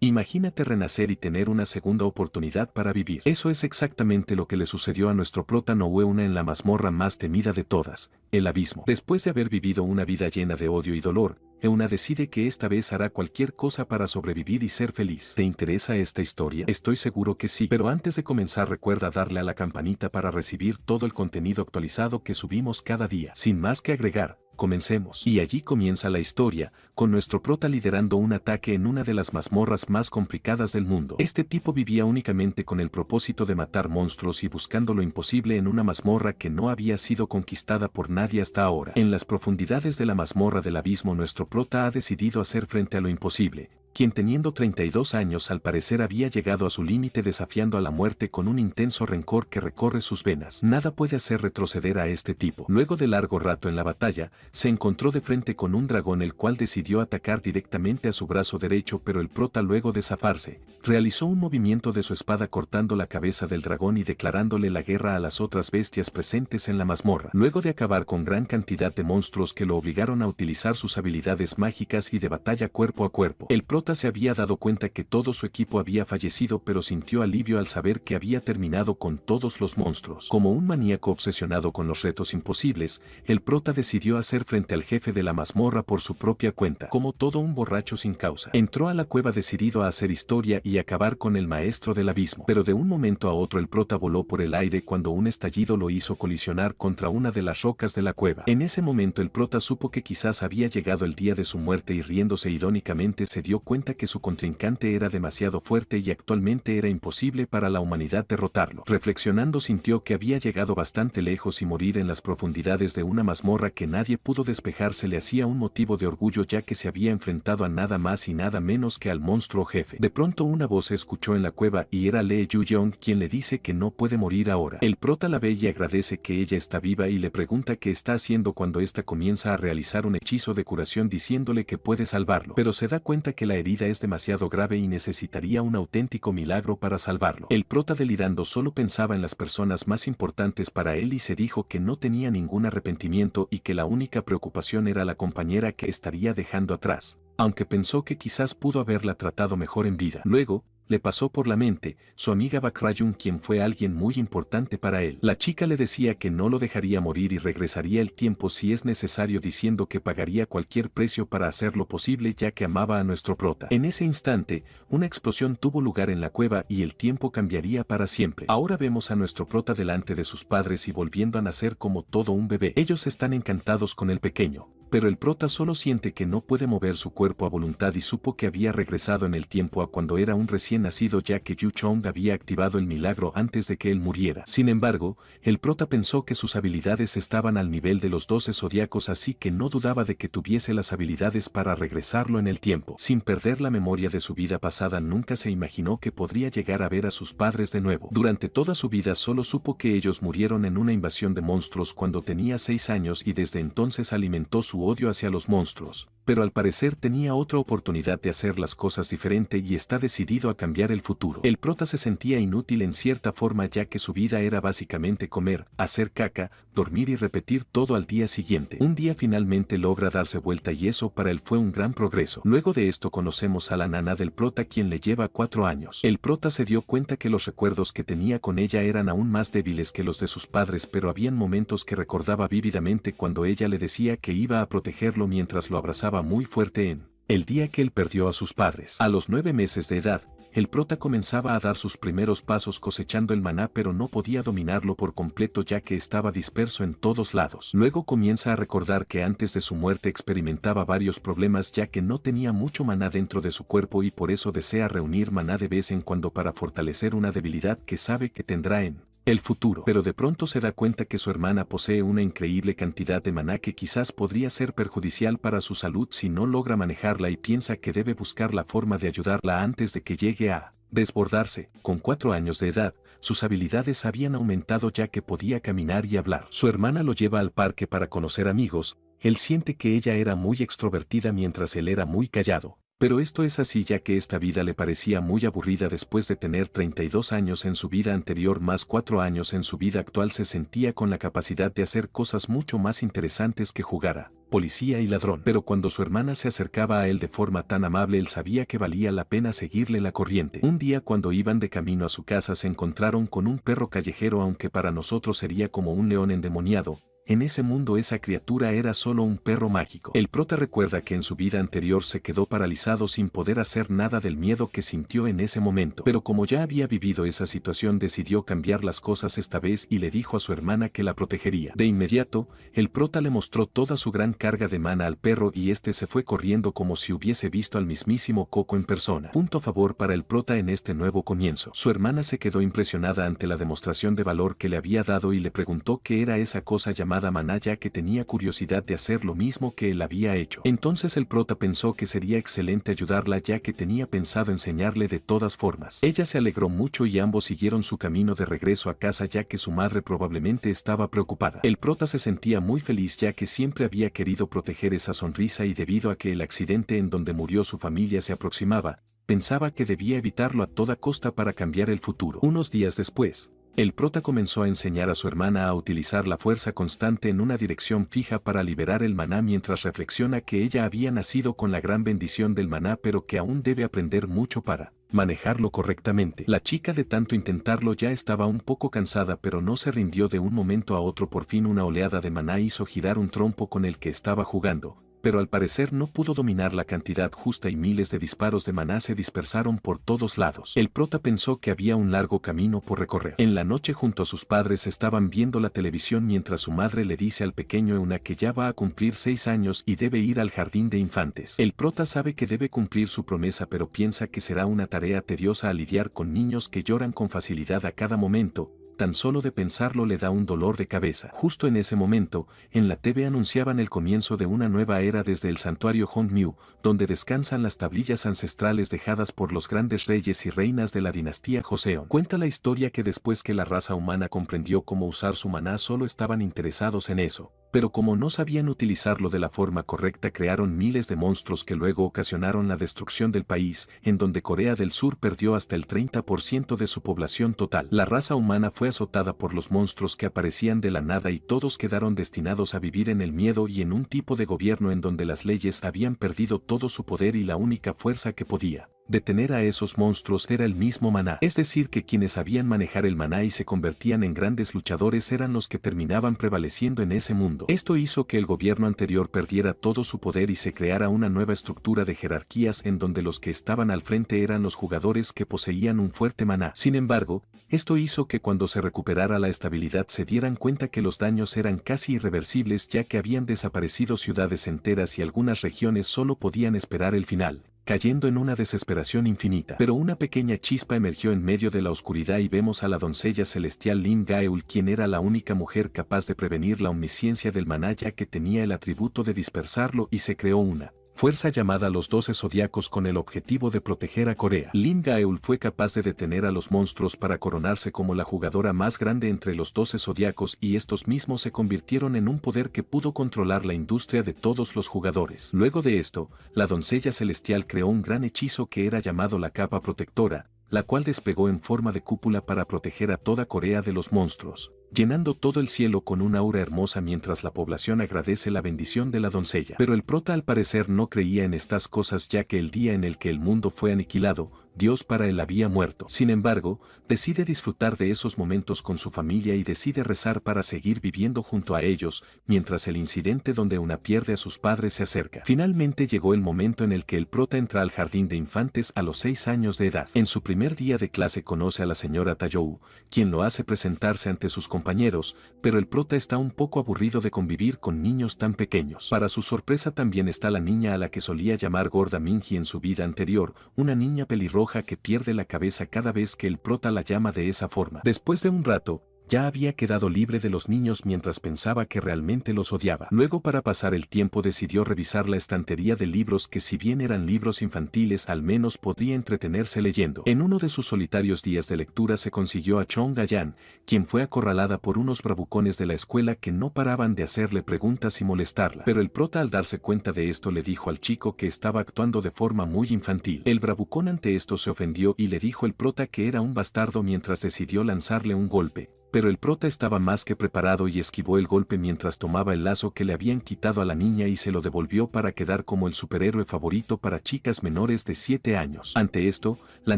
Imagínate renacer y tener una segunda oportunidad para vivir. Eso es exactamente lo que le sucedió a nuestro prota Noweuna en la mazmorra más temida de todas, el abismo. Después de haber vivido una vida llena de odio y dolor, Euna decide que esta vez hará cualquier cosa para sobrevivir y ser feliz. ¿Te interesa esta historia? Estoy seguro que sí. Pero antes de comenzar recuerda darle a la campanita para recibir todo el contenido actualizado que subimos cada día. Sin más que agregar, comencemos. Y allí comienza la historia, con nuestro prota liderando un ataque en una de las mazmorras más complicadas del mundo. Este tipo vivía únicamente con el propósito de matar monstruos y buscando lo imposible en una mazmorra que no había sido conquistada por nadie hasta ahora. En las profundidades de la mazmorra del abismo nuestro prota ha decidido hacer frente a lo imposible, quien teniendo 32 años al parecer había llegado a su límite desafiando a la muerte con un intenso rencor que recorre sus venas. Nada puede hacer retroceder a este tipo. Luego de largo rato en la batalla, se encontró de frente con un dragón el cual decidió atacar directamente a su brazo derecho, pero el prota luego de zafarse, realizó un movimiento de su espada cortando la cabeza del dragón y declarándole la guerra a las otras bestias presentes en la mazmorra. Luego de acabar con gran cantidad de monstruos que lo obligaron a utilizar sus habilidades mágicas y de batalla cuerpo a cuerpo, el prota se había dado cuenta que todo su equipo había fallecido, pero sintió alivio al saber que había terminado con todos los monstruos. Como un maníaco obsesionado con los retos imposibles, el prota decidió hacer frente al jefe de la mazmorra por su propia cuenta, como todo un borracho sin causa. Entró a la cueva decidido a hacer historia y acabar con el maestro del abismo. Pero de un momento a otro el prota voló por el aire cuando un estallido lo hizo colisionar contra una de las rocas de la cueva. En ese momento el prota supo que quizás había llegado el día de su muerte y riéndose irónicamente se dio cuenta que su contrincante era demasiado fuerte y actualmente era imposible para la humanidad derrotarlo. Reflexionando sintió que había llegado bastante lejos y morir en las profundidades de una mazmorra que nadie pudo despejarse le hacía un motivo de orgullo ya que se había enfrentado a nada más y nada menos que al monstruo jefe. De pronto una voz se escuchó en la cueva y era Lee Yu-Yong quien le dice que no puede morir ahora. El prota la ve y agradece que ella está viva y le pregunta qué está haciendo cuando ésta comienza a realizar un hechizo de curación diciéndole que puede salvarlo, pero se da cuenta que la herida es demasiado grave y necesitaría un auténtico milagro para salvarlo. El prota delirando solo pensaba en las personas más importantes para él y se dijo que no tenía ningún arrepentimiento y que la única preocupación era la compañera que estaría dejando atrás, aunque pensó que quizás pudo haberla tratado mejor en vida. Luego, le pasó por la mente su amiga Bakrayun quien fue alguien muy importante para él. La chica le decía que no lo dejaría morir y regresaría el tiempo si es necesario diciendo que pagaría cualquier precio para hacerlo posible ya que amaba a nuestro prota. En ese instante, una explosión tuvo lugar en la cueva y el tiempo cambiaría para siempre. Ahora vemos a nuestro prota delante de sus padres y volviendo a nacer como todo un bebé. Ellos están encantados con el pequeño, pero el prota solo siente que no puede mover su cuerpo a voluntad y supo que había regresado en el tiempo a cuando era un recién nacido ya que Yu Chong había activado el milagro antes de que él muriera. Sin embargo, el prota pensó que sus habilidades estaban al nivel de los 12 zodiacos así que no dudaba de que tuviese las habilidades para regresarlo en el tiempo. Sin perder la memoria de su vida pasada nunca se imaginó que podría llegar a ver a sus padres de nuevo. Durante toda su vida solo supo que ellos murieron en una invasión de monstruos cuando tenía 6 años y desde entonces alimentó su odio hacia los monstruos. Pero al parecer tenía otra oportunidad de hacer las cosas diferente y está decidido a cambiar el futuro. El prota se sentía inútil en cierta forma ya que su vida era básicamente comer, hacer caca, dormir y repetir todo al día siguiente. Un día finalmente logra darse vuelta y eso para él fue un gran progreso. Luego de esto conocemos a la nana del prota quien le lleva 4 años. El prota se dio cuenta que los recuerdos que tenía con ella eran aún más débiles que los de sus padres pero habían momentos que recordaba vívidamente cuando ella le decía que iba a protegerlo mientras lo abrazaba muy fuerte en el día que él perdió a sus padres. A los 9 meses de edad, el prota comenzaba a dar sus primeros pasos cosechando el maná pero no podía dominarlo por completo ya que estaba disperso en todos lados. Luego comienza a recordar que antes de su muerte experimentaba varios problemas ya que no tenía mucho maná dentro de su cuerpo y por eso desea reunir maná de vez en cuando para fortalecer una debilidad que sabe que tendrá en el futuro. Pero de pronto se da cuenta que su hermana posee una increíble cantidad de maná que quizás podría ser perjudicial para su salud si no logra manejarla y piensa que debe buscar la forma de ayudarla antes de que llegue a desbordarse. Con 4 años de edad, sus habilidades habían aumentado ya que podía caminar y hablar. Su hermana lo lleva al parque para conocer amigos, él siente que ella era muy extrovertida mientras él era muy callado. Pero esto es así ya que esta vida le parecía muy aburrida después de tener 32 años en su vida anterior más 4 años en su vida actual. Se sentía con la capacidad de hacer cosas mucho más interesantes que jugar a policía y ladrón. Pero cuando su hermana se acercaba a él de forma tan amable, él sabía que valía la pena seguirle la corriente. Un día cuando iban de camino a su casa se encontraron con un perro callejero, aunque para nosotros sería como un león endemoniado. En ese mundo esa criatura era solo un perro mágico. El prota recuerda que en su vida anterior se quedó paralizado sin poder hacer nada del miedo que sintió en ese momento. Pero como ya había vivido esa situación, decidió cambiar las cosas esta vez y le dijo a su hermana que la protegería. De inmediato, el prota le mostró toda su gran carga de mana al perro y este se fue corriendo como si hubiese visto al mismísimo Coco en persona. Punto a favor para el prota en este nuevo comienzo. Su hermana se quedó impresionada ante la demostración de valor que le había dado y le preguntó qué era esa cosa llamada maná, ya que tenía curiosidad de hacer lo mismo que él había hecho. Entonces el prota pensó que sería excelente ayudarla, ya que tenía pensado enseñarle de todas formas. Ella se alegró mucho y ambos siguieron su camino de regreso a casa, ya que su madre probablemente estaba preocupada. El prota se sentía muy feliz, ya que siempre había querido proteger esa sonrisa y debido a que el accidente en donde murió su familia se aproximaba, pensaba que debía evitarlo a toda costa para cambiar el futuro. Unos días después, el prota comenzó a enseñar a su hermana a utilizar la fuerza constante en una dirección fija para liberar el maná, mientras reflexiona que ella había nacido con la gran bendición del maná, pero que aún debe aprender mucho para manejarlo correctamente. La chica de tanto intentarlo ya estaba un poco cansada, pero no se rindió de un momento a otro. Por fin una oleada de maná hizo girar un trompo con el que estaba jugando, pero al parecer no pudo dominar la cantidad justa y miles de disparos de maná se dispersaron por todos lados. El prota pensó que había un largo camino por recorrer. En la noche junto a sus padres estaban viendo la televisión mientras su madre le dice al pequeño Euna que ya va a cumplir 6 años y debe ir al jardín de infantes. El prota sabe que debe cumplir su promesa, pero piensa que será una tarea tediosa al lidiar con niños que lloran con facilidad a cada momento. Tan solo de pensarlo le da un dolor de cabeza. Justo en ese momento, en la TV anunciaban el comienzo de una nueva era desde el santuario Hongmiu, donde descansan las tablillas ancestrales dejadas por los grandes reyes y reinas de la dinastía Joseon. Cuenta la historia que después que la raza humana comprendió cómo usar su maná, solo estaban interesados en eso. Pero como no sabían utilizarlo de la forma correcta, crearon miles de monstruos que luego ocasionaron la destrucción del país, en donde Corea del Sur perdió hasta el 30% de su población total. La raza humana fue azotada por los monstruos que aparecían de la nada y todos quedaron destinados a vivir en el miedo y en un tipo de gobierno en donde las leyes habían perdido todo su poder y la única fuerza que podía detener a esos monstruos era el mismo maná. Es decir, que quienes sabían manejar el maná y se convertían en grandes luchadores eran los que terminaban prevaleciendo en ese mundo. Esto hizo que el gobierno anterior perdiera todo su poder y se creara una nueva estructura de jerarquías en donde los que estaban al frente eran los jugadores que poseían un fuerte maná. Sin embargo, esto hizo que cuando se recuperara la estabilidad se dieran cuenta que los daños eran casi irreversibles, ya que habían desaparecido ciudades enteras y algunas regiones solo podían esperar el final, cayendo en una desesperación infinita. Pero una pequeña chispa emergió en medio de la oscuridad y vemos a la doncella celestial Lim Gaeul, quien era la única mujer capaz de prevenir la omnisciencia del maná, ya que tenía el atributo de dispersarlo, y se creó una fuerza llamada los 12 zodiacos con el objetivo de proteger a Corea. Lim Gaeul fue capaz de detener a los monstruos para coronarse como la jugadora más grande entre los 12 zodiacos, y estos mismos se convirtieron en un poder que pudo controlar la industria de todos los jugadores. Luego de esto, la doncella celestial creó un gran hechizo que era llamado la capa protectora, la cual despegó en forma de cúpula para proteger a toda Corea de los monstruos, llenando todo el cielo con una aura hermosa mientras la población agradece la bendición de la doncella. Pero el prota al parecer no creía en estas cosas, ya que el día en el que el mundo fue aniquilado, Dios para él había muerto. Sin embargo, decide disfrutar de esos momentos con su familia y decide rezar para seguir viviendo junto a ellos, mientras el incidente donde una pierde a sus padres se acerca. Finalmente llegó el momento en el que el prota entra al jardín de infantes a los 6 años de edad. En su primer día de clase conoce a la señora Tayou, quien lo hace presentarse ante sus compañeros, pero el prota está un poco aburrido de convivir con niños tan pequeños. Para su sorpresa también está la niña a la que solía llamar Gorda Minji en su vida anterior, una niña pelirroja que pierde la cabeza cada vez que el prota la llama de esa forma. Después de un rato, Ya había quedado libre de los niños mientras pensaba que realmente los odiaba. Luego, para pasar el tiempo, decidió revisar la estantería de libros que, si bien eran libros infantiles, al menos podría entretenerse leyendo. En uno de sus solitarios días de lectura se consiguió a Chong Gayan, quien fue acorralada por unos bravucones de la escuela que no paraban de hacerle preguntas y molestarla. Pero el prota, al darse cuenta de esto, le dijo al chico que estaba actuando de forma muy infantil. El bravucón ante esto se ofendió y le dijo al prota que era un bastardo mientras decidió lanzarle un golpe. Pero el prota estaba más que preparado y esquivó el golpe mientras tomaba el lazo que le habían quitado a la niña y se lo devolvió para quedar como el superhéroe favorito para chicas menores de 7 años. Ante esto, la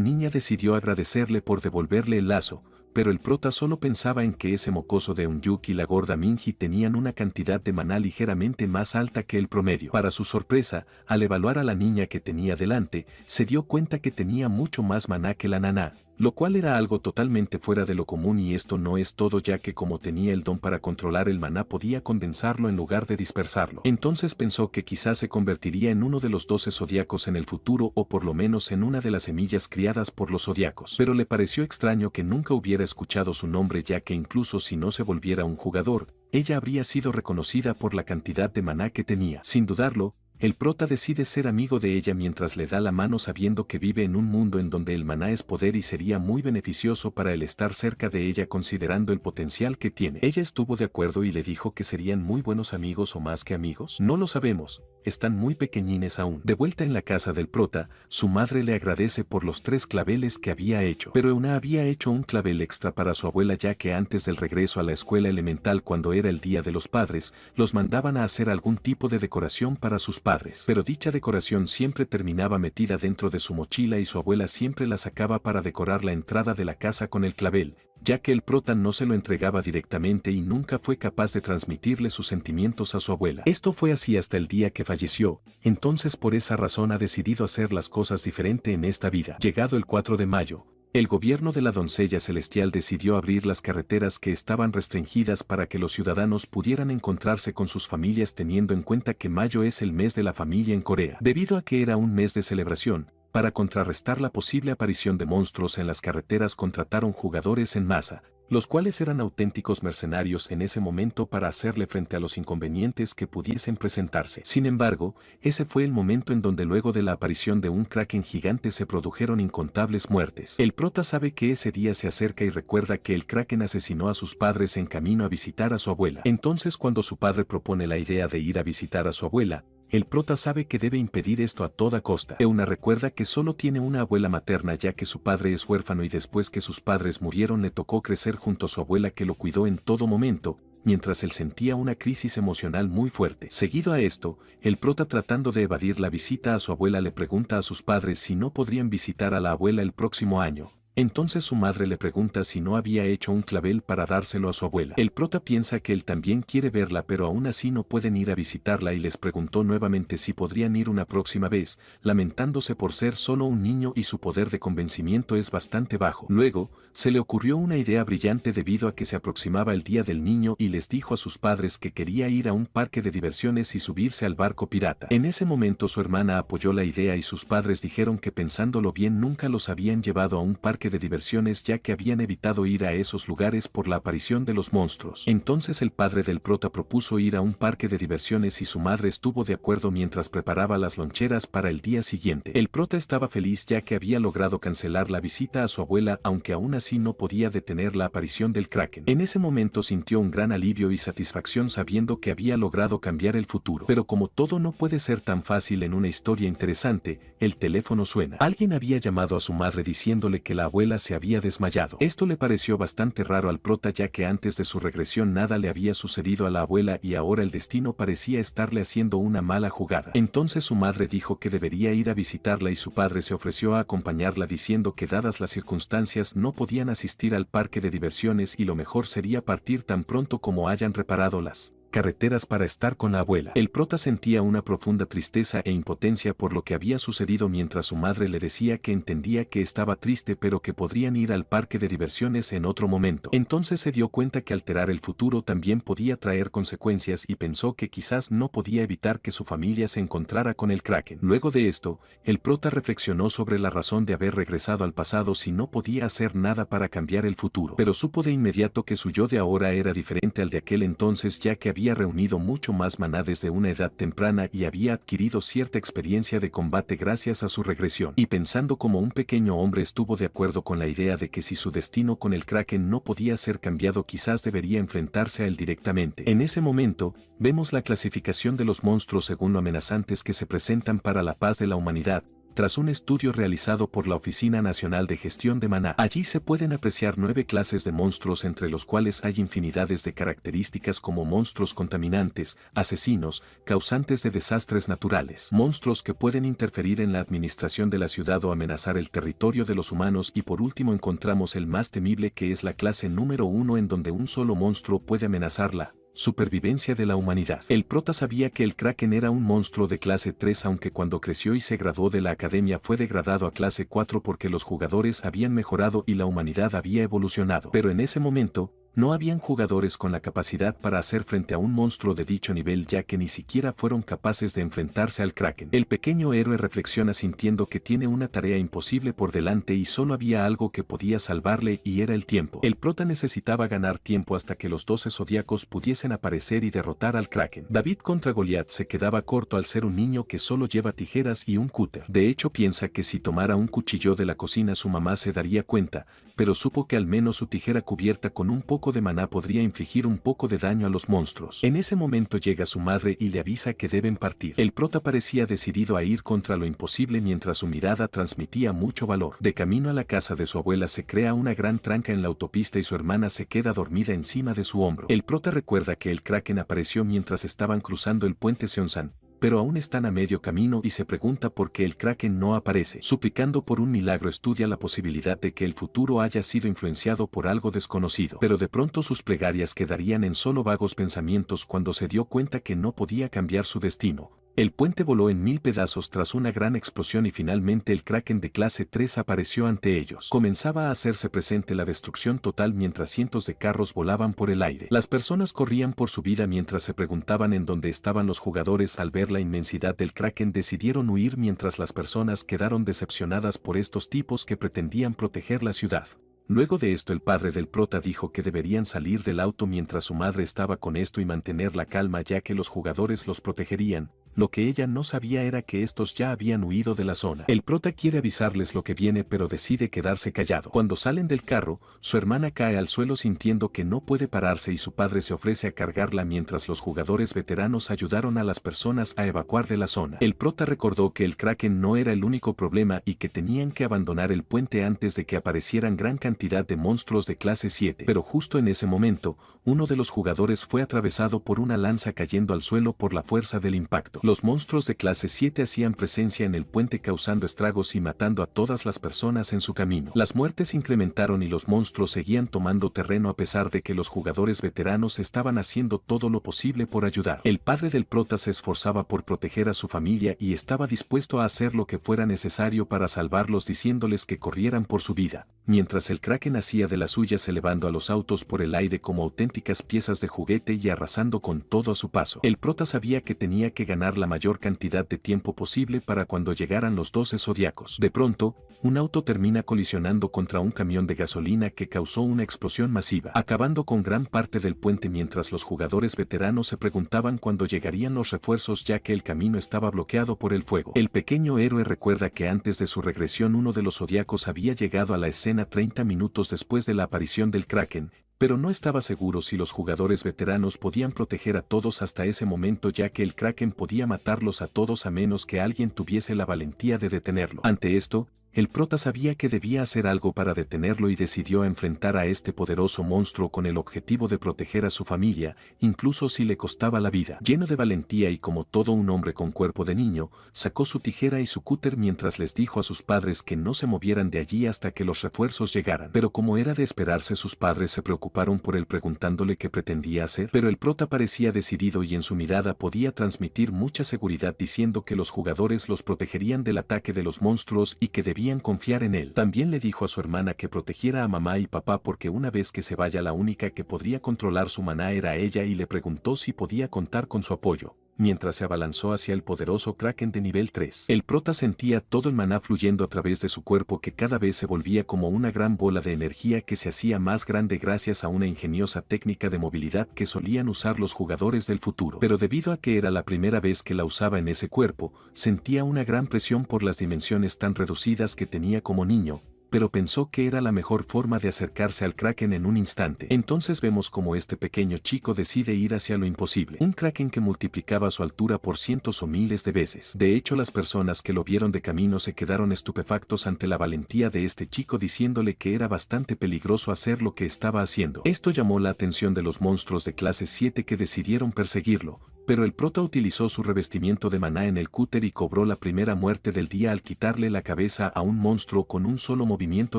niña decidió agradecerle por devolverle el lazo, pero el prota solo pensaba en que ese mocoso de Eun-yuk y la gorda Minji tenían una cantidad de maná ligeramente más alta que el promedio. Para su sorpresa, al evaluar a la niña que tenía delante, se dio cuenta que tenía mucho más maná que la naná, lo cual era algo totalmente fuera de lo común. Y esto no es todo, ya que como tenía el don para controlar el maná, podía condensarlo en lugar de dispersarlo. Entonces pensó que quizás se convertiría en uno de los 12 zodiacos en el futuro, o por lo menos en una de las semillas criadas por los zodiacos. Pero le pareció extraño que nunca hubiera escuchado su nombre, ya que incluso si no se volviera un jugador, ella habría sido reconocida por la cantidad de maná que tenía. Sin dudarlo, el prota decide ser amigo de ella mientras le da la mano, sabiendo que vive en un mundo en donde el maná es poder y sería muy beneficioso para él estar cerca de ella considerando el potencial que tiene. Ella estuvo de acuerdo y le dijo que serían muy buenos amigos, o más que amigos. No lo sabemos, están muy pequeñines aún. De vuelta en la casa del prota, su madre le agradece por los 3 claveles que había hecho. Pero Euna había hecho un clavel extra para su abuela, ya que antes del regreso a la escuela elemental, cuando era el Día de los Padres, los mandaban a hacer algún tipo de decoración para sus padres. Pero dicha decoración siempre terminaba metida dentro de su mochila y su abuela siempre la sacaba para decorar la entrada de la casa con el clavel, ya que el prota no se lo entregaba directamente y nunca fue capaz de transmitirle sus sentimientos a su abuela. Esto fue así hasta el día que falleció, entonces por esa razón ha decidido hacer las cosas diferente en esta vida. Llegado el 4 de mayo, el gobierno de la doncella celestial decidió abrir las carreteras que estaban restringidas para que los ciudadanos pudieran encontrarse con sus familias, teniendo en cuenta que mayo es el mes de la familia en Corea. Debido a que era un mes de celebración, para contrarrestar la posible aparición de monstruos en las carreteras, contrataron jugadores en masa, los cuales eran auténticos mercenarios en ese momento para hacerle frente a los inconvenientes que pudiesen presentarse. Sin embargo, ese fue el momento en donde luego de la aparición de un kraken gigante se produjeron incontables muertes. El prota sabe que ese día se acerca y recuerda que el kraken asesinó a sus padres en camino a visitar a su abuela. Entonces, cuando su padre propone la idea de ir a visitar a su abuela, el prota sabe que debe impedir esto a toda costa. Euna recuerda que solo tiene una abuela materna, ya que su padre es huérfano y después que sus padres murieron le tocó crecer junto a su abuela, que lo cuidó en todo momento, mientras él sentía una crisis emocional muy fuerte. Seguido a esto, el prota, tratando de evadir la visita a su abuela, le pregunta a sus padres si no podrían visitar a la abuela el próximo año. Entonces su madre le pregunta si no había hecho un clavel para dárselo a su abuela. El prota piensa que él también quiere verla, pero aún así no pueden ir a visitarla, y les preguntó nuevamente si podrían ir una próxima vez, lamentándose por ser solo un niño y su poder de convencimiento es bastante bajo. Luego, se le ocurrió una idea brillante debido a que se aproximaba el día del niño y les dijo a sus padres que quería ir a un parque de diversiones y subirse al barco pirata. En ese momento su hermana apoyó la idea y sus padres dijeron que pensándolo bien nunca los habían llevado a un parque de diversiones, ya que habían evitado ir a esos lugares por la aparición de los monstruos. Entonces el padre del prota propuso ir a un parque de diversiones y su madre estuvo de acuerdo mientras preparaba las loncheras para el día siguiente. El prota estaba feliz ya que había logrado cancelar la visita a su abuela, aunque aún así no podía detener la aparición del kraken. En ese momento sintió un gran alivio y satisfacción sabiendo que había logrado cambiar el futuro. Pero como todo no puede ser tan fácil en una historia interesante, el teléfono suena. Alguien había llamado a su madre diciéndole que la abuela se había desmayado. Esto le pareció bastante raro al prota, ya que antes de su regresión nada le había sucedido a la abuela y ahora el destino parecía estarle haciendo una mala jugada. Entonces su madre dijo que debería ir a visitarla y su padre se ofreció a acompañarla, diciendo que dadas las circunstancias no podían asistir al parque de diversiones y lo mejor sería partir tan pronto como hayan reparado las carreteras para estar con la abuela. El prota sentía una profunda tristeza e impotencia por lo que había sucedido mientras su madre le decía que entendía que estaba triste pero que podrían ir al parque de diversiones en otro momento. Entonces se dio cuenta que alterar el futuro también podía traer consecuencias y pensó que quizás no podía evitar que su familia se encontrara con el Kraken. Luego de esto, el prota reflexionó sobre la razón de haber regresado al pasado si no podía hacer nada para cambiar el futuro. Pero supo de inmediato que su yo de ahora era diferente al de aquel entonces, ya que había reunido mucho más maná desde una edad temprana y había adquirido cierta experiencia de combate gracias a su regresión. Y pensando como un pequeño hombre, estuvo de acuerdo con la idea de que si su destino con el Kraken no podía ser cambiado, quizás debería enfrentarse a él directamente. En ese momento, vemos la clasificación de los monstruos según lo amenazantes que se presentan para la paz de la humanidad, tras un estudio realizado por la Oficina Nacional de Gestión de Maná. Allí se pueden apreciar 9 clases de monstruos, entre los cuales hay infinidades de características como monstruos contaminantes, asesinos, causantes de desastres naturales, monstruos que pueden interferir en la administración de la ciudad o amenazar el territorio de los humanos, y por último encontramos el más temible, que es la clase número 1, en donde un solo monstruo puede amenazar la supervivencia de la humanidad. El prota sabía que el Kraken era un monstruo de clase 3, aunque cuando creció y se graduó de la academia fue degradado a clase 4 porque los jugadores habían mejorado y la humanidad había evolucionado. Pero en ese momento, no habían jugadores con la capacidad para hacer frente a un monstruo de dicho nivel, ya que ni siquiera fueron capaces de enfrentarse al Kraken. El pequeño héroe reflexiona sintiendo que tiene una tarea imposible por delante y solo había algo que podía salvarle, y era el tiempo. El prota necesitaba ganar tiempo hasta que los 12 zodiacos pudiesen aparecer y derrotar al Kraken. David contra Goliat se quedaba corto al ser un niño que solo lleva tijeras y un cúter. De hecho, piensa que si tomara un cuchillo de la cocina su mamá se daría cuenta, pero supo que al menos su tijera cubierta con un poco de maná podría infligir un poco de daño a los monstruos. En ese momento llega su madre y le avisa que deben partir. El prota parecía decidido a ir contra lo imposible mientras su mirada transmitía mucho valor. De camino a la casa de su abuela se crea una gran tranca en la autopista y su hermana se queda dormida encima de su hombro. El prota recuerda que el Kraken apareció mientras estaban cruzando el puente Seonsan, pero aún están a medio camino y se pregunta por qué el Kraken no aparece. Suplicando por un milagro, estudia la posibilidad de que el futuro haya sido influenciado por algo desconocido. Pero de pronto sus plegarias quedarían en solo vagos pensamientos cuando se dio cuenta que no podía cambiar su destino. El puente voló en 1000 pedazos tras una gran explosión y finalmente el Kraken de clase 3 apareció ante ellos. Comenzaba a hacerse presente la destrucción total mientras cientos de carros volaban por el aire. Las personas corrían por su vida mientras se preguntaban en dónde estaban los jugadores. Al ver la inmensidad del Kraken decidieron huir, mientras las personas quedaron decepcionadas por estos tipos que pretendían proteger la ciudad. Luego de esto el padre del prota dijo que deberían salir del auto mientras su madre estaba con esto y mantener la calma, ya que los jugadores los protegerían. Lo que ella no sabía era que estos ya habían huido de la zona. El prota quiere avisarles lo que viene pero decide quedarse callado. Cuando salen del carro, su hermana cae al suelo sintiendo que no puede pararse y su padre se ofrece a cargarla mientras los jugadores veteranos ayudaron a las personas a evacuar de la zona. El prota recordó que el Kraken no era el único problema y que tenían que abandonar el puente antes de que aparecieran gran cantidad de monstruos de clase 7. Pero justo en ese momento, uno de los jugadores fue atravesado por una lanza cayendo al suelo por la fuerza del impacto. Los monstruos de clase 7 hacían presencia en el puente causando estragos y matando a todas las personas en su camino. Las muertes incrementaron y los monstruos seguían tomando terreno a pesar de que los jugadores veteranos estaban haciendo todo lo posible por ayudar. El padre del prota se esforzaba por proteger a su familia y estaba dispuesto a hacer lo que fuera necesario para salvarlos, diciéndoles que corrieran por su vida, mientras el Kraken hacía de las suyas elevando a los autos por el aire como auténticas piezas de juguete y arrasando con todo a su paso. El prota sabía que tenía que ganar la mayor cantidad de tiempo posible para cuando llegaran los 12 zodiacos. De pronto, un auto termina colisionando contra un camión de gasolina que causó una explosión masiva, acabando con gran parte del puente, mientras los jugadores veteranos se preguntaban cuándo llegarían los refuerzos, ya que el camino estaba bloqueado por el fuego. El pequeño héroe recuerda que antes de su regresión uno de los zodiacos había llegado a la escena 30 minutos después de la aparición del Kraken, pero no estaba seguro si los jugadores veteranos podían proteger a todos hasta ese momento, ya que el Kraken podía matarlos a todos a menos que alguien tuviese la valentía de detenerlo. Ante esto, el prota sabía que debía hacer algo para detenerlo y decidió enfrentar a este poderoso monstruo con el objetivo de proteger a su familia, incluso si le costaba la vida. Lleno de valentía y como todo un hombre con cuerpo de niño, sacó su tijera y su cúter mientras les dijo a sus padres que no se movieran de allí hasta que los refuerzos llegaran. Pero como era de esperarse, sus padres se preocuparon por él preguntándole qué pretendía hacer, pero el prota parecía decidido y en su mirada podía transmitir mucha seguridad diciendo que los jugadores los protegerían del ataque de los monstruos y que debían confiar en él. También le dijo a su hermana que protegiera a mamá y papá porque una vez que se vaya la única que podría controlar su maná era ella y le preguntó si podía contar con su apoyo, mientras se abalanzó hacia el poderoso Kraken de nivel 3. El prota sentía todo el maná fluyendo a través de su cuerpo que cada vez se volvía como una gran bola de energía que se hacía más grande gracias a una ingeniosa técnica de movilidad que solían usar los jugadores del futuro. Pero debido a que era la primera vez que la usaba en ese cuerpo, sentía una gran presión por las dimensiones tan reducidas que tenía como niño, pero pensó que era la mejor forma de acercarse al Kraken en un instante. Entonces vemos como este pequeño chico decide ir hacia lo imposible. Un Kraken que multiplicaba su altura por cientos o miles de veces. De hecho, las personas que lo vieron de camino se quedaron estupefactos ante la valentía de este chico diciéndole que era bastante peligroso hacer lo que estaba haciendo. Esto llamó la atención de los monstruos de clase 7 que decidieron perseguirlo. Pero el prota utilizó su revestimiento de maná en el cúter y cobró la primera muerte del día al quitarle la cabeza a un monstruo con un solo movimiento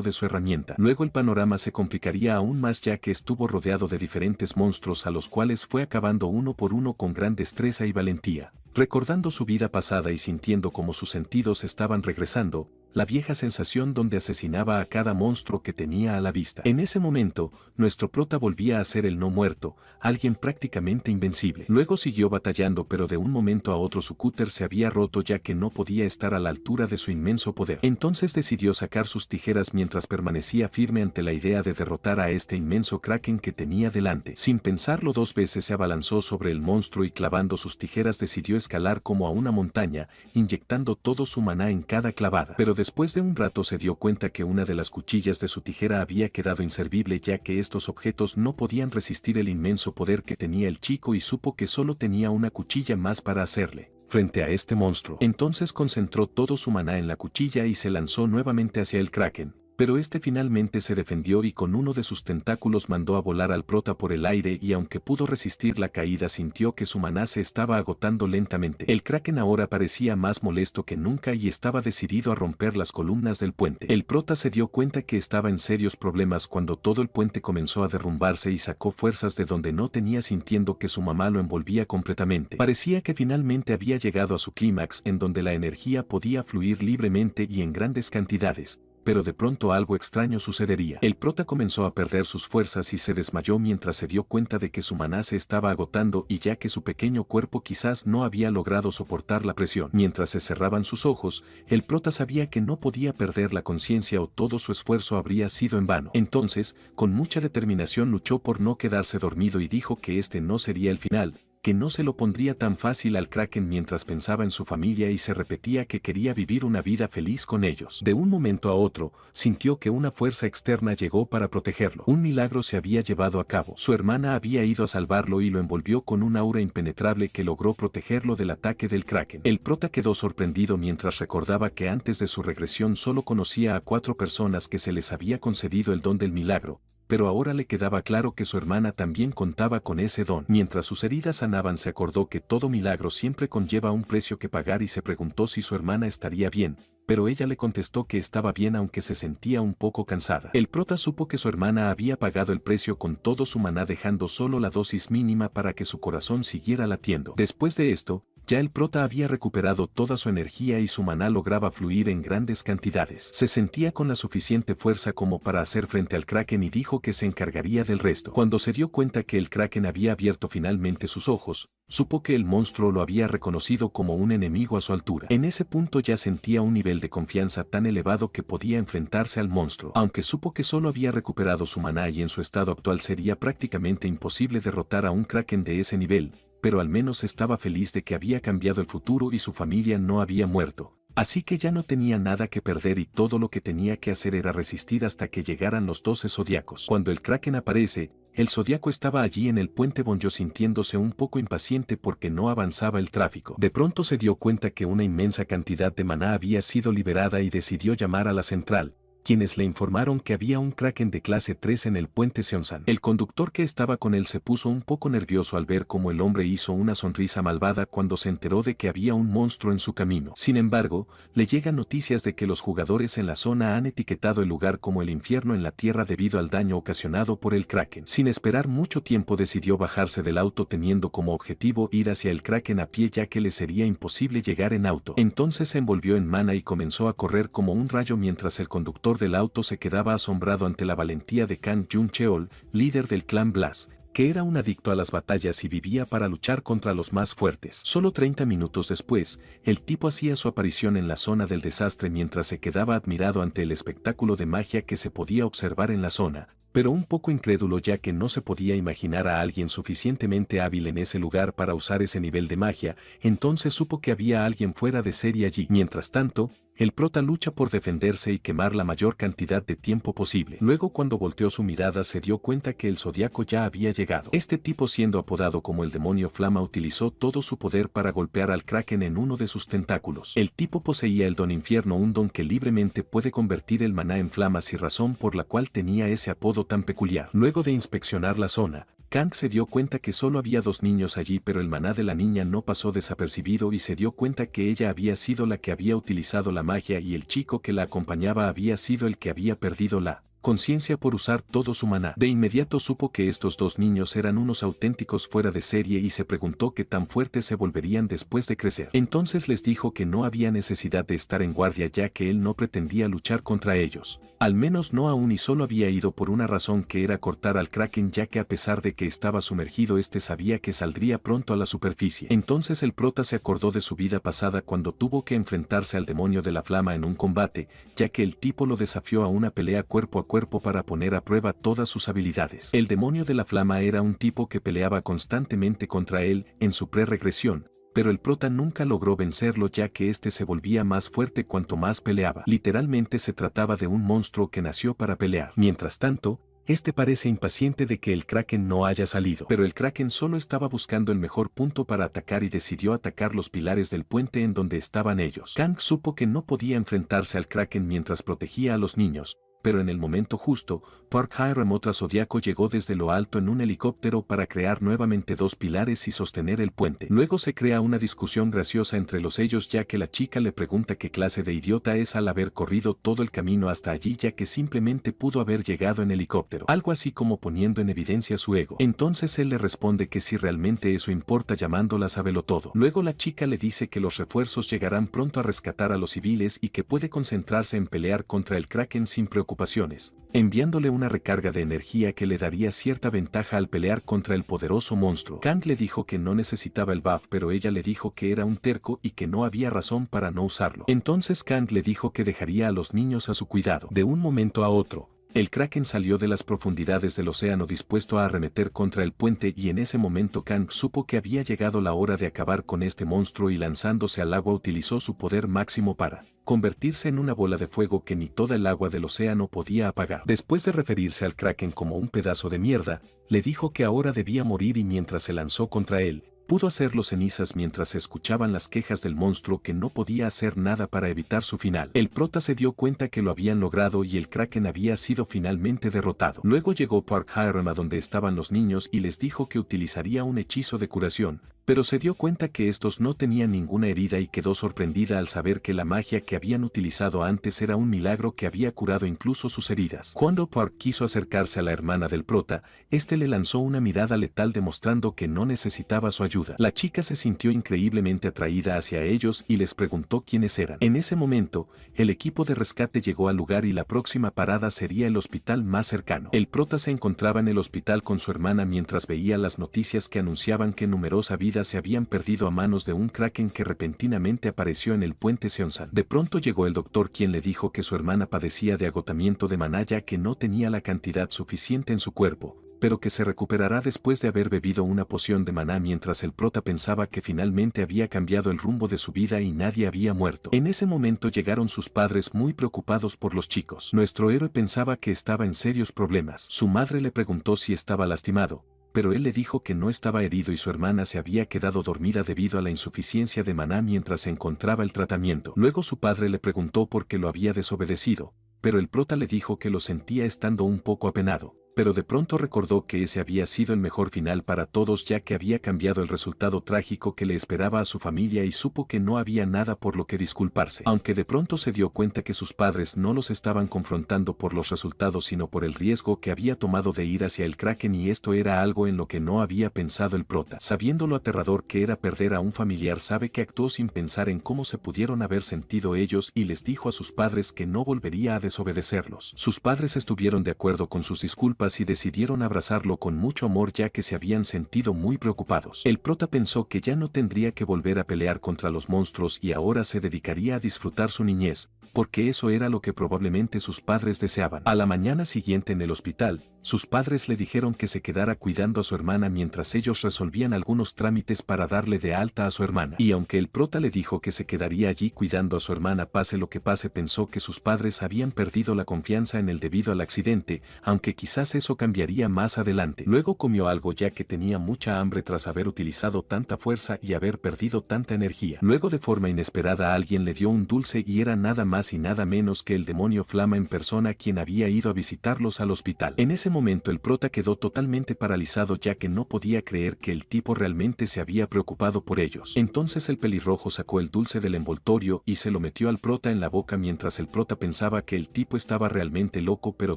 de su herramienta. Luego el panorama se complicaría aún más ya que estuvo rodeado de diferentes monstruos a los cuales fue acabando uno por uno con gran destreza y valentía. Recordando su vida pasada y sintiendo como sus sentidos estaban regresando, la vieja sensación donde asesinaba a cada monstruo que tenía a la vista. En ese momento, nuestro prota volvía a ser el no muerto, alguien prácticamente invencible. Luego siguió batallando pero de un momento a otro su cúter se había roto ya que no podía estar a la altura de su inmenso poder. Entonces decidió sacar sus tijeras mientras permanecía firme ante la idea de derrotar a este inmenso Kraken que tenía delante. Sin pensarlo dos veces se abalanzó sobre el monstruo y clavando sus tijeras decidió escalar como a una montaña, inyectando todo su maná en cada clavada. Pero después de un rato se dio cuenta que una de las cuchillas de su tijera había quedado inservible ya que estos objetos no podían resistir el inmenso poder que tenía el chico y supo que solo tenía una cuchilla más para hacerle frente a este monstruo. Entonces concentró todo su maná en la cuchilla y se lanzó nuevamente hacia el Kraken. Pero este finalmente se defendió y con uno de sus tentáculos mandó a volar al prota por el aire y aunque pudo resistir la caída sintió que su maná se estaba agotando lentamente. El Kraken ahora parecía más molesto que nunca y estaba decidido a romper las columnas del puente. El prota se dio cuenta que estaba en serios problemas cuando todo el puente comenzó a derrumbarse y sacó fuerzas de donde no tenía sintiendo que su mamá lo envolvía completamente. Parecía que finalmente había llegado a su clímax en donde la energía podía fluir libremente y en grandes cantidades. Pero de pronto algo extraño sucedería. El prota comenzó a perder sus fuerzas y se desmayó mientras se dio cuenta de que su maná se estaba agotando y ya que su pequeño cuerpo quizás no había logrado soportar la presión. Mientras se cerraban sus ojos, el prota sabía que no podía perder la conciencia o todo su esfuerzo habría sido en vano. Entonces, con mucha determinación luchó por no quedarse dormido y dijo que este no sería el final, que no se lo pondría tan fácil al Kraken mientras pensaba en su familia y se repetía que quería vivir una vida feliz con ellos. De un momento a otro, sintió que una fuerza externa llegó para protegerlo. Un milagro se había llevado a cabo. Su hermana había ido a salvarlo y lo envolvió con un aura impenetrable que logró protegerlo del ataque del Kraken. El prota quedó sorprendido mientras recordaba que antes de su regresión solo conocía a 4 personas que se les había concedido el don del milagro. Pero ahora le quedaba claro que su hermana también contaba con ese don. Mientras sus heridas sanaban se acordó que todo milagro siempre conlleva un precio que pagar y se preguntó si su hermana estaría bien, pero ella le contestó que estaba bien aunque se sentía un poco cansada. El prota supo que su hermana había pagado el precio con todo su maná dejando solo la dosis mínima para que su corazón siguiera latiendo. Después de esto, ya el prota había recuperado toda su energía y su maná lograba fluir en grandes cantidades. Se sentía con la suficiente fuerza como para hacer frente al Kraken y dijo que se encargaría del resto. Cuando se dio cuenta que el Kraken había abierto finalmente sus ojos, supo que el monstruo lo había reconocido como un enemigo a su altura. En ese punto ya sentía un nivel de confianza tan elevado que podía enfrentarse al monstruo. Aunque supo que solo había recuperado su maná y en su estado actual sería prácticamente imposible derrotar a un Kraken de ese nivel, pero al menos estaba feliz de que había cambiado el futuro y su familia no había muerto. Así que ya no tenía nada que perder y todo lo que tenía que hacer era resistir hasta que llegaran los 12 zodiacos. Cuando el Kraken aparece, El Zodiaco estaba allí en el puente Bonjo sintiéndose un poco impaciente porque no avanzaba el tráfico. De pronto se dio cuenta que una inmensa cantidad de maná había sido liberada y decidió llamar a la central, quienes le informaron que había un kraken de clase 3 en el puente Seonsan. El conductor que estaba con él se puso un poco nervioso al ver cómo el hombre hizo una sonrisa malvada cuando se enteró de que había un monstruo en su camino. Sin embargo, le llegan noticias de que los jugadores en la zona han etiquetado el lugar como el infierno en la tierra debido al daño ocasionado por el kraken. Sin esperar mucho tiempo decidió bajarse del auto teniendo como objetivo ir hacia el kraken a pie ya que le sería imposible llegar en auto. Entonces se envolvió en mana y comenzó a correr como un rayo mientras el conductor del auto se quedaba asombrado ante la valentía de Kang Jun-cheol, líder del clan Blast, que era un adicto a las batallas y vivía para luchar contra los más fuertes. Solo 30 minutos después, el tipo hacía su aparición en la zona del desastre mientras se quedaba admirado ante el espectáculo de magia que se podía observar en la zona, pero un poco incrédulo ya que no se podía imaginar a alguien suficientemente hábil en ese lugar para usar ese nivel de magia. Entonces supo que había alguien fuera de serie allí. Mientras tanto, el prota lucha por defenderse y quemar la mayor cantidad de tiempo posible. Luego cuando volteó su mirada se dio cuenta que el Zodiaco ya había llegado. Este tipo, siendo apodado como el demonio flama, utilizó todo su poder para golpear al kraken en uno de sus tentáculos. El tipo poseía el don infierno, un don que libremente puede convertir el maná en flamas y razón por la cual tenía ese apodo tan peculiar. Luego de inspeccionar la zona, Kang se dio cuenta que solo había dos niños allí, pero el maná de la niña no pasó desapercibido y se dio cuenta que ella había sido la que había utilizado la magia y el chico que la acompañaba había sido el que había perdido la conciencia por usar todo su maná. De inmediato supo que estos dos niños eran unos auténticos fuera de serie y se preguntó qué tan fuertes se volverían después de crecer. Entonces les dijo que no había necesidad de estar en guardia ya que él no pretendía luchar contra ellos. Al menos no aún, y solo había ido por una razón, que era cortar al kraken ya que a pesar de que estaba sumergido este sabía que saldría pronto a la superficie. Entonces el prota se acordó de su vida pasada cuando tuvo que enfrentarse al demonio de la flama en un combate, ya que el tipo lo desafió a una pelea cuerpo a cuerpo para poner a prueba todas sus habilidades. El demonio de la flama era un tipo que peleaba constantemente contra él en su pre-regresión, pero el prota nunca logró vencerlo ya que este se volvía más fuerte cuanto más peleaba. Literalmente se trataba de un monstruo que nació para pelear. Mientras tanto, este parece impaciente de que el kraken no haya salido, pero el kraken solo estaba buscando el mejor punto para atacar y decidió atacar los pilares del puente en donde estaban ellos. Kang supo que no podía enfrentarse al kraken mientras protegía a los niños, pero en el momento justo, Park Hae-ram, otra Zodiaco, llegó desde lo alto en un helicóptero para crear nuevamente dos pilares y sostener el puente. Luego se crea una discusión graciosa entre los ellos ya que la chica le pregunta qué clase de idiota es al haber corrido todo el camino hasta allí ya que simplemente pudo haber llegado en helicóptero, algo así como poniendo en evidencia su ego. Entonces él le responde que si realmente eso importa, llamándola sabelotodo. Luego la chica le dice que los refuerzos llegarán pronto a rescatar a los civiles y que puede concentrarse en pelear contra el kraken sin preocupaciones, enviándole una recarga de energía que le daría cierta ventaja al pelear contra el poderoso monstruo. Kang le dijo que no necesitaba el buff, pero ella le dijo que era un terco y que no había razón para no usarlo. Entonces Kang le dijo que dejaría a los niños a su cuidado. De un momento a otro, el kraken salió de las profundidades del océano dispuesto a arremeter contra el puente, y en ese momento Kang supo que había llegado la hora de acabar con este monstruo y lanzándose al agua utilizó su poder máximo para convertirse en una bola de fuego que ni toda el agua del océano podía apagar. Después de referirse al kraken como un pedazo de mierda, le dijo que ahora debía morir y mientras se lanzó contra él, pudo hacerlo cenizas mientras se escuchaban las quejas del monstruo que no podía hacer nada para evitar su final. El prota se dio cuenta que lo habían logrado y el kraken había sido finalmente derrotado. Luego llegó Park Hae-ram a donde estaban los niños y les dijo que utilizaría un hechizo de curación, pero se dio cuenta que estos no tenían ninguna herida y quedó sorprendida al saber que la magia que habían utilizado antes era un milagro que había curado incluso sus heridas. Cuando Park quiso acercarse a la hermana del prota, este le lanzó una mirada letal demostrando que no necesitaba su ayuda. La chica se sintió increíblemente atraída hacia ellos y les preguntó quiénes eran. En ese momento, el equipo de rescate llegó al lugar y la próxima parada sería el hospital más cercano. El prota se encontraba en el hospital con su hermana mientras veía las noticias que anunciaban que numerosas vidas se habían perdido a manos de un kraken que repentinamente apareció en el puente Seonsan. De pronto llegó el doctor, quien le dijo que su hermana padecía de agotamiento de maná ya que no tenía la cantidad suficiente en su cuerpo, pero que se recuperará después de haber bebido una poción de maná, mientras el prota pensaba que finalmente había cambiado el rumbo de su vida y nadie había muerto. En ese momento llegaron sus padres muy preocupados por los chicos. Nuestro héroe pensaba que estaba en serios problemas. Su madre le preguntó si estaba lastimado, pero él le dijo que no estaba herido y su hermana se había quedado dormida debido a la insuficiencia de maná mientras se encontraba el tratamiento. Luego su padre le preguntó por qué lo había desobedecido, pero el prota le dijo que lo sentía estando un poco apenado. Pero de pronto recordó que ese había sido el mejor final para todos, ya que había cambiado el resultado trágico que le esperaba a su familia, y supo que no había nada por lo que disculparse. Aunque de pronto se dio cuenta que sus padres no los estaban confrontando por los resultados sino por el riesgo que había tomado de ir hacia el Kraken, y esto era algo en lo que no había pensado el prota. Sabiendo lo aterrador que era perder a un familiar, sabe que actuó sin pensar en cómo se pudieron haber sentido ellos y les dijo a sus padres que no volvería a desobedecerlos. Sus padres estuvieron de acuerdo con sus disculpas y decidieron abrazarlo con mucho amor, ya que se habían sentido muy preocupados. El prota pensó que ya no tendría que volver a pelear contra los monstruos y ahora se dedicaría a disfrutar su niñez, porque eso era lo que probablemente sus padres deseaban. A la mañana siguiente en el hospital, sus padres le dijeron que se quedara cuidando a su hermana mientras ellos resolvían algunos trámites para darle de alta a su hermana. Y aunque el prota le dijo que se quedaría allí cuidando a su hermana pase lo que pase, pensó que sus padres habían perdido la confianza en él debido al accidente, aunque quizás eso cambiaría más adelante. Luego comió algo, ya que tenía mucha hambre tras haber utilizado tanta fuerza y haber perdido tanta energía. Luego, de forma inesperada, alguien le dio un dulce y era nada más y nada menos que el demonio Flama en persona, quien había ido a visitarlos al hospital. En ese momento el prota quedó totalmente paralizado, ya que no podía creer que el tipo realmente se había preocupado por ellos. Entonces el pelirrojo sacó el dulce del envoltorio y se lo metió al prota en la boca, mientras el prota pensaba que el tipo estaba realmente loco, pero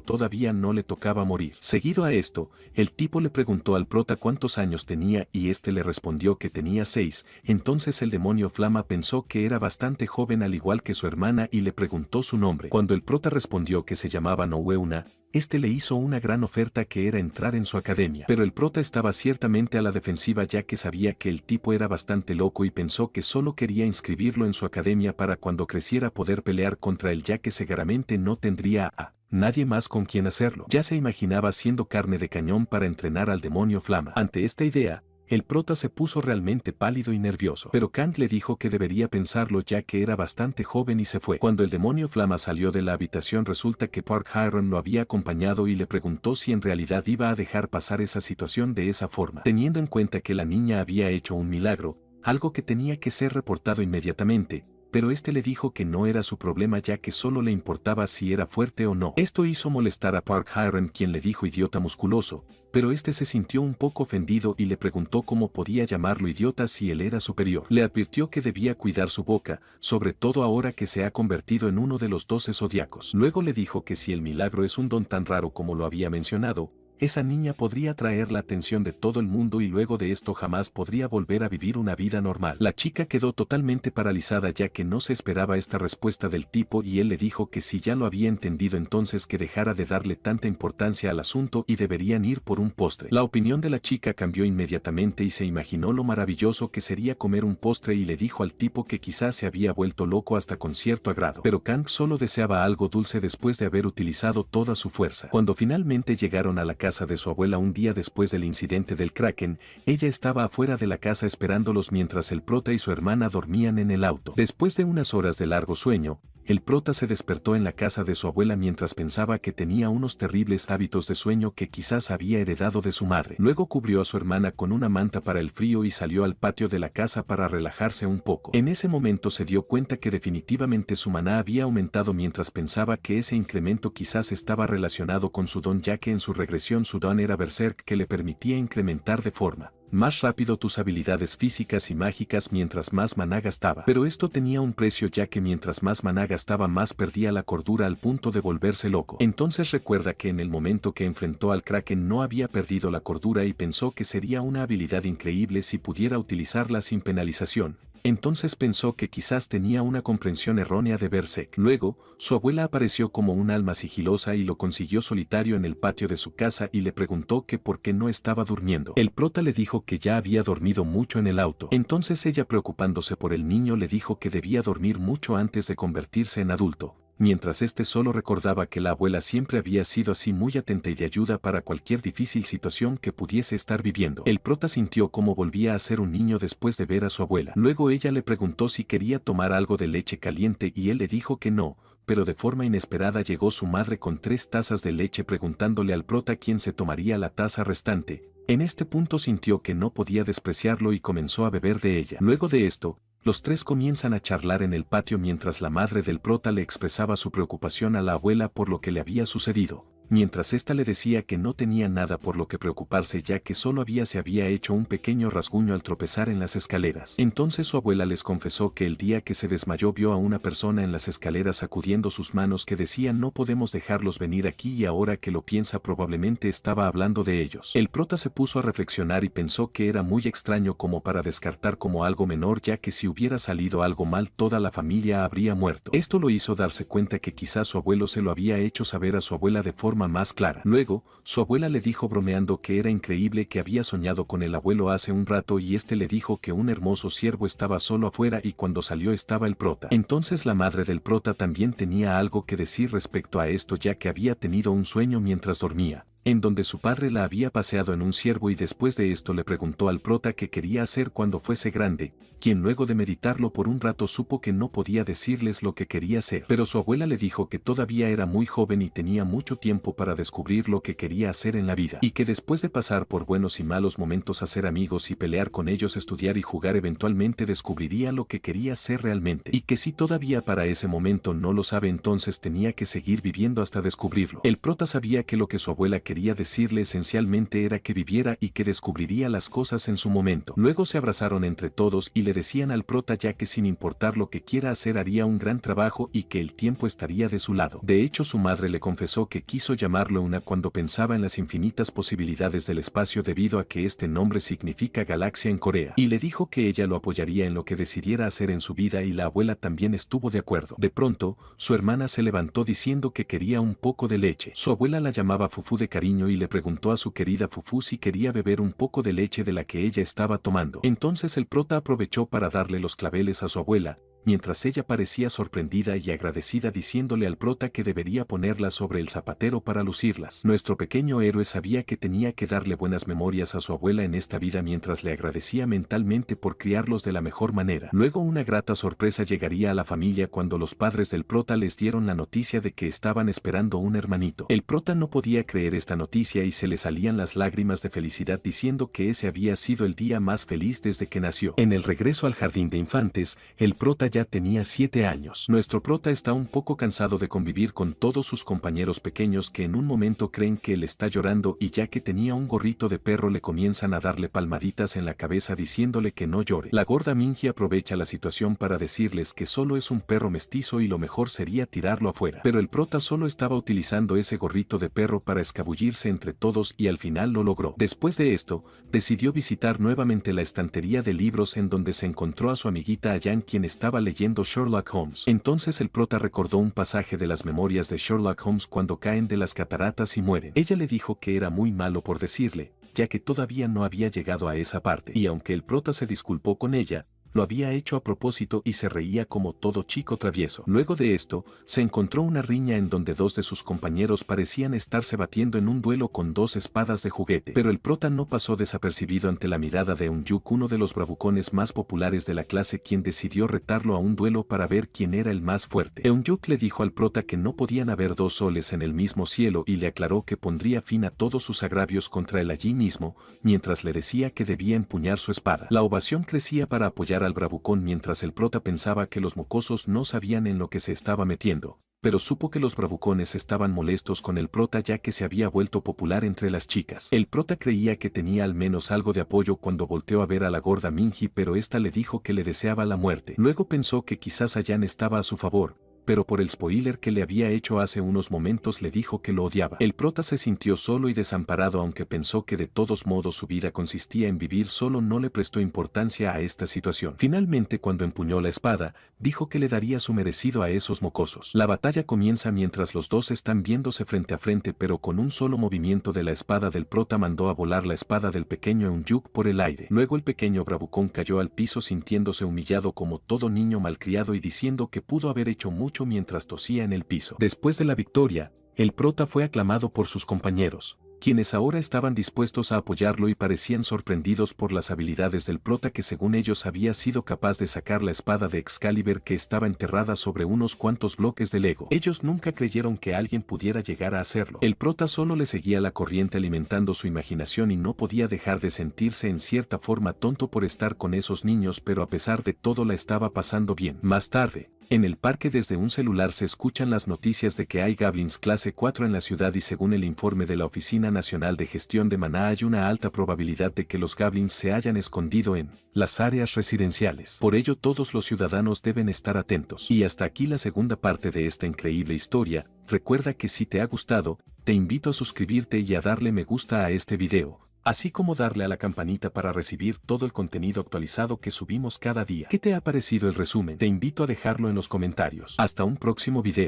todavía no le tocaba morir. Seguido a esto, el tipo le preguntó al prota cuántos años tenía y este le respondió que tenía 6. Entonces el demonio Flama pensó que era bastante joven al igual que su hermana y le preguntó su nombre. Cuando el prota respondió que se llamaba Noweuna, este le hizo una gran oferta, que era entrar en su academia. Pero el prota estaba ciertamente a la defensiva, ya que sabía que el tipo era bastante loco y pensó que solo quería inscribirlo en su academia para cuando creciera poder pelear contra él, ya que seguramente no tendría a nadie más con quien hacerlo. Ya se imaginaba siendo carne de cañón para entrenar al demonio Flama. Ante esta idea, el prota se puso realmente pálido y nervioso, pero Kang le dijo que debería pensarlo, ya que era bastante joven, y se fue. Cuando el demonio Flama salió de la habitación, resulta que Park Hyron lo había acompañado y le preguntó si en realidad iba a dejar pasar esa situación de esa forma, teniendo en cuenta que la niña había hecho un milagro, algo que tenía que ser reportado inmediatamente. Pero este le dijo que no era su problema, ya que solo le importaba si era fuerte o no. Esto hizo molestar a Park Hyron, quien le dijo idiota musculoso, pero este se sintió un poco ofendido y le preguntó cómo podía llamarlo idiota si él era superior. Le advirtió que debía cuidar su boca, sobre todo ahora que se ha convertido en uno de los 12 zodiacos. Luego le dijo que si el milagro es un don tan raro como lo había mencionado, esa niña podría atraer la atención de todo el mundo y luego de esto jamás podría volver a vivir una vida normal. La chica quedó totalmente paralizada, ya que no se esperaba esta respuesta del tipo, y él le dijo que si ya lo había entendido, entonces que dejara de darle tanta importancia al asunto y deberían ir por un postre. La opinión de la chica cambió inmediatamente y se imaginó lo maravilloso que sería comer un postre, y le dijo al tipo que quizás se había vuelto loco hasta con cierto agrado. Pero Kang solo deseaba algo dulce después de haber utilizado toda su fuerza. Cuando finalmente llegaron a la casa de su abuela un día después del incidente del Kraken, ella estaba afuera de la casa esperándolos mientras el prota y su hermana dormían en el auto. Después de unas horas de largo sueño, el prota se despertó en la casa de su abuela mientras pensaba que tenía unos terribles hábitos de sueño que quizás había heredado de su madre. Luego cubrió a su hermana con una manta para el frío y salió al patio de la casa para relajarse un poco. En ese momento se dio cuenta que definitivamente su maná había aumentado, mientras pensaba que ese incremento quizás estaba relacionado con su don, ya que en su regresión su don era Berserk, que le permitía incrementar de forma más rápido tus habilidades físicas y mágicas mientras más maná gastaba. Pero esto tenía un precio, ya que mientras más maná gastaba más perdía la cordura al punto de volverse loco. Entonces recuerda que en el momento que enfrentó al Kraken no había perdido la cordura y pensó que sería una habilidad increíble si pudiera utilizarla sin penalización. Entonces pensó que quizás tenía una comprensión errónea de Berserk. Luego, su abuela apareció como un alma sigilosa y lo consiguió solitario en el patio de su casa y le preguntó que por qué no estaba durmiendo. El prota le dijo que ya había dormido mucho en el auto. Entonces ella, preocupándose por el niño, le dijo que debía dormir mucho antes de convertirse en adulto, mientras este solo recordaba que la abuela siempre había sido así muy atenta y de ayuda para cualquier difícil situación que pudiese estar viviendo. El prota sintió como volvía a ser un niño después de ver a su abuela. Luego ella le preguntó si quería tomar algo de leche caliente y él le dijo que no, pero de forma inesperada llegó su madre con 3 tazas de leche preguntándole al prota quién se tomaría la taza restante. En este punto sintió que no podía despreciarlo y comenzó a beber de ella. Luego de esto, los 3 comienzan a charlar en el patio mientras la madre del prota le expresaba su preocupación a la abuela por lo que le había sucedido, mientras ésta le decía que no tenía nada por lo que preocuparse ya que solo se había hecho un pequeño rasguño al tropezar en las escaleras. Entonces su abuela les confesó que el día que se desmayó vio a una persona en las escaleras sacudiendo sus manos que decía no podemos dejarlos venir aquí y ahora que lo piensa probablemente estaba hablando de ellos. El prota se puso a reflexionar y pensó que era muy extraño como para descartar como algo menor ya que si hubiera salido algo mal toda la familia habría muerto. Esto lo hizo darse cuenta que quizás su abuelo se lo había hecho saber a su abuela de forma más clara. Luego, su abuela le dijo bromeando que era increíble que había soñado con el abuelo hace un rato y este le dijo que un hermoso ciervo estaba solo afuera y cuando salió estaba el prota. Entonces la madre del prota también tenía algo que decir respecto a esto ya que había tenido un sueño mientras dormía, en donde su padre la había paseado en un ciervo y después de esto le preguntó al prota qué quería hacer cuando fuese grande, quien luego de meditarlo por un rato supo que no podía decirles lo que quería hacer. Pero su abuela le dijo que todavía era muy joven y tenía mucho tiempo para descubrir lo que quería hacer en la vida, y que después de pasar por buenos y malos momentos hacer amigos y pelear con ellos, estudiar y jugar eventualmente descubriría lo que quería hacer realmente, y que si todavía para ese momento no lo sabe entonces tenía que seguir viviendo hasta descubrirlo. El prota sabía que lo que su abuela quería decirle esencialmente era que viviera y que descubriría las cosas en su momento. Luego se abrazaron entre todos y le decían al prota ya que sin importar lo que quiera hacer haría un gran trabajo y que el tiempo estaría de su lado. De hecho su madre le confesó que quiso llamarlo Una cuando pensaba en las infinitas posibilidades del espacio debido a que este nombre significa galaxia en Corea, y le dijo que ella lo apoyaría en lo que decidiera hacer en su vida y la abuela también estuvo de acuerdo. De pronto, su hermana se levantó diciendo que quería un poco de leche. Su abuela la llamaba Fufu de cariño y le preguntó a su querida Fufu si quería beber un poco de leche de la que ella estaba tomando. Entonces el prota aprovechó para darle los claveles a su abuela, mientras ella parecía sorprendida y agradecida diciéndole al prota que debería ponerlas sobre el zapatero para lucirlas. Nuestro pequeño héroe sabía que tenía que darle buenas memorias a su abuela en esta vida mientras le agradecía mentalmente por criarlos de la mejor manera. Luego una grata sorpresa llegaría a la familia cuando los padres del prota les dieron la noticia de que estaban esperando un hermanito. El prota no podía creer esta noticia y se le salían las lágrimas de felicidad diciendo que ese había sido el día más feliz desde que nació. En el regreso al jardín de infantes, el prota ya tenía 7 años. Nuestro prota está un poco cansado de convivir con todos sus compañeros pequeños que en un momento creen que él está llorando y ya que tenía un gorrito de perro le comienzan a darle palmaditas en la cabeza diciéndole que no llore. La gorda Minji aprovecha la situación para decirles que solo es un perro mestizo y lo mejor sería tirarlo afuera. Pero el prota solo estaba utilizando ese gorrito de perro para escabullirse entre todos y al final lo logró. Después de esto, decidió visitar nuevamente la estantería de libros en donde se encontró a su amiguita Ayan quien estaba leyendo Sherlock Holmes. Entonces el prota recordó un pasaje de las memorias de Sherlock Holmes cuando caen de las cataratas y mueren. Ella le dijo que era muy malo por decirle, ya que todavía no había llegado a esa parte. Y aunque el prota se disculpó con ella, lo había hecho a propósito y se reía como todo chico travieso. Luego de esto, se encontró una riña en donde 2 de sus compañeros parecían estarse batiendo en un duelo con 2 espadas de juguete. Pero el prota no pasó desapercibido ante la mirada de Eun-juk, uno de los bravucones más populares de la clase, quien decidió retarlo a un duelo para ver quién era el más fuerte. Eun-juk le dijo al prota que no podían haber 2 soles en el mismo cielo y le aclaró que pondría fin a todos sus agravios contra él allí mismo, mientras le decía que debía empuñar su espada. La ovación crecía para apoyar al bravucón mientras el prota pensaba que los mocosos no sabían en lo que se estaba metiendo, pero supo que los bravucones estaban molestos con el prota ya que se había vuelto popular entre las chicas. El prota creía que tenía al menos algo de apoyo cuando volteó a ver a la gorda Minji, pero esta le dijo que le deseaba la muerte. Luego pensó que quizás Ayan estaba a su favor, pero por el spoiler que le había hecho hace unos momentos le dijo que lo odiaba. El prota se sintió solo y desamparado, aunque pensó que de todos modos su vida consistía en vivir solo, no le prestó importancia a esta situación. Finalmente, cuando empuñó la espada, dijo que le daría su merecido a esos mocosos. La batalla comienza mientras los 2 están viéndose frente a frente, pero con un solo movimiento de la espada del prota mandó a volar la espada del pequeño Eun-juk por el aire. Luego el pequeño bravucón cayó al piso sintiéndose humillado como todo niño malcriado y diciendo que pudo haber hecho mucho mucho mientras tosía en el piso. Después de la victoria, el prota fue aclamado por sus compañeros, quienes ahora estaban dispuestos a apoyarlo y parecían sorprendidos por las habilidades del prota, que según ellos había sido capaz de sacar la espada de Excalibur que estaba enterrada sobre unos cuantos bloques de Lego. Ellos nunca creyeron que alguien pudiera llegar a hacerlo. El prota solo le seguía la corriente alimentando su imaginación y no podía dejar de sentirse en cierta forma tonto por estar con esos niños, pero a pesar de todo la estaba pasando bien. Más tarde, en el parque, desde un celular se escuchan las noticias de que hay goblins clase 4 en la ciudad, y según el informe de la Oficina Nacional de Gestión de Maná hay una alta probabilidad de que los goblins se hayan escondido en las áreas residenciales. Por ello todos los ciudadanos deben estar atentos. Y hasta aquí la segunda parte de esta increíble historia. Recuerda que si te ha gustado, te invito a suscribirte y a darle me gusta a este video, así como darle a la campanita para recibir todo el contenido actualizado que subimos cada día. ¿Qué te ha parecido el resumen? Te invito a dejarlo en los comentarios. Hasta un próximo video.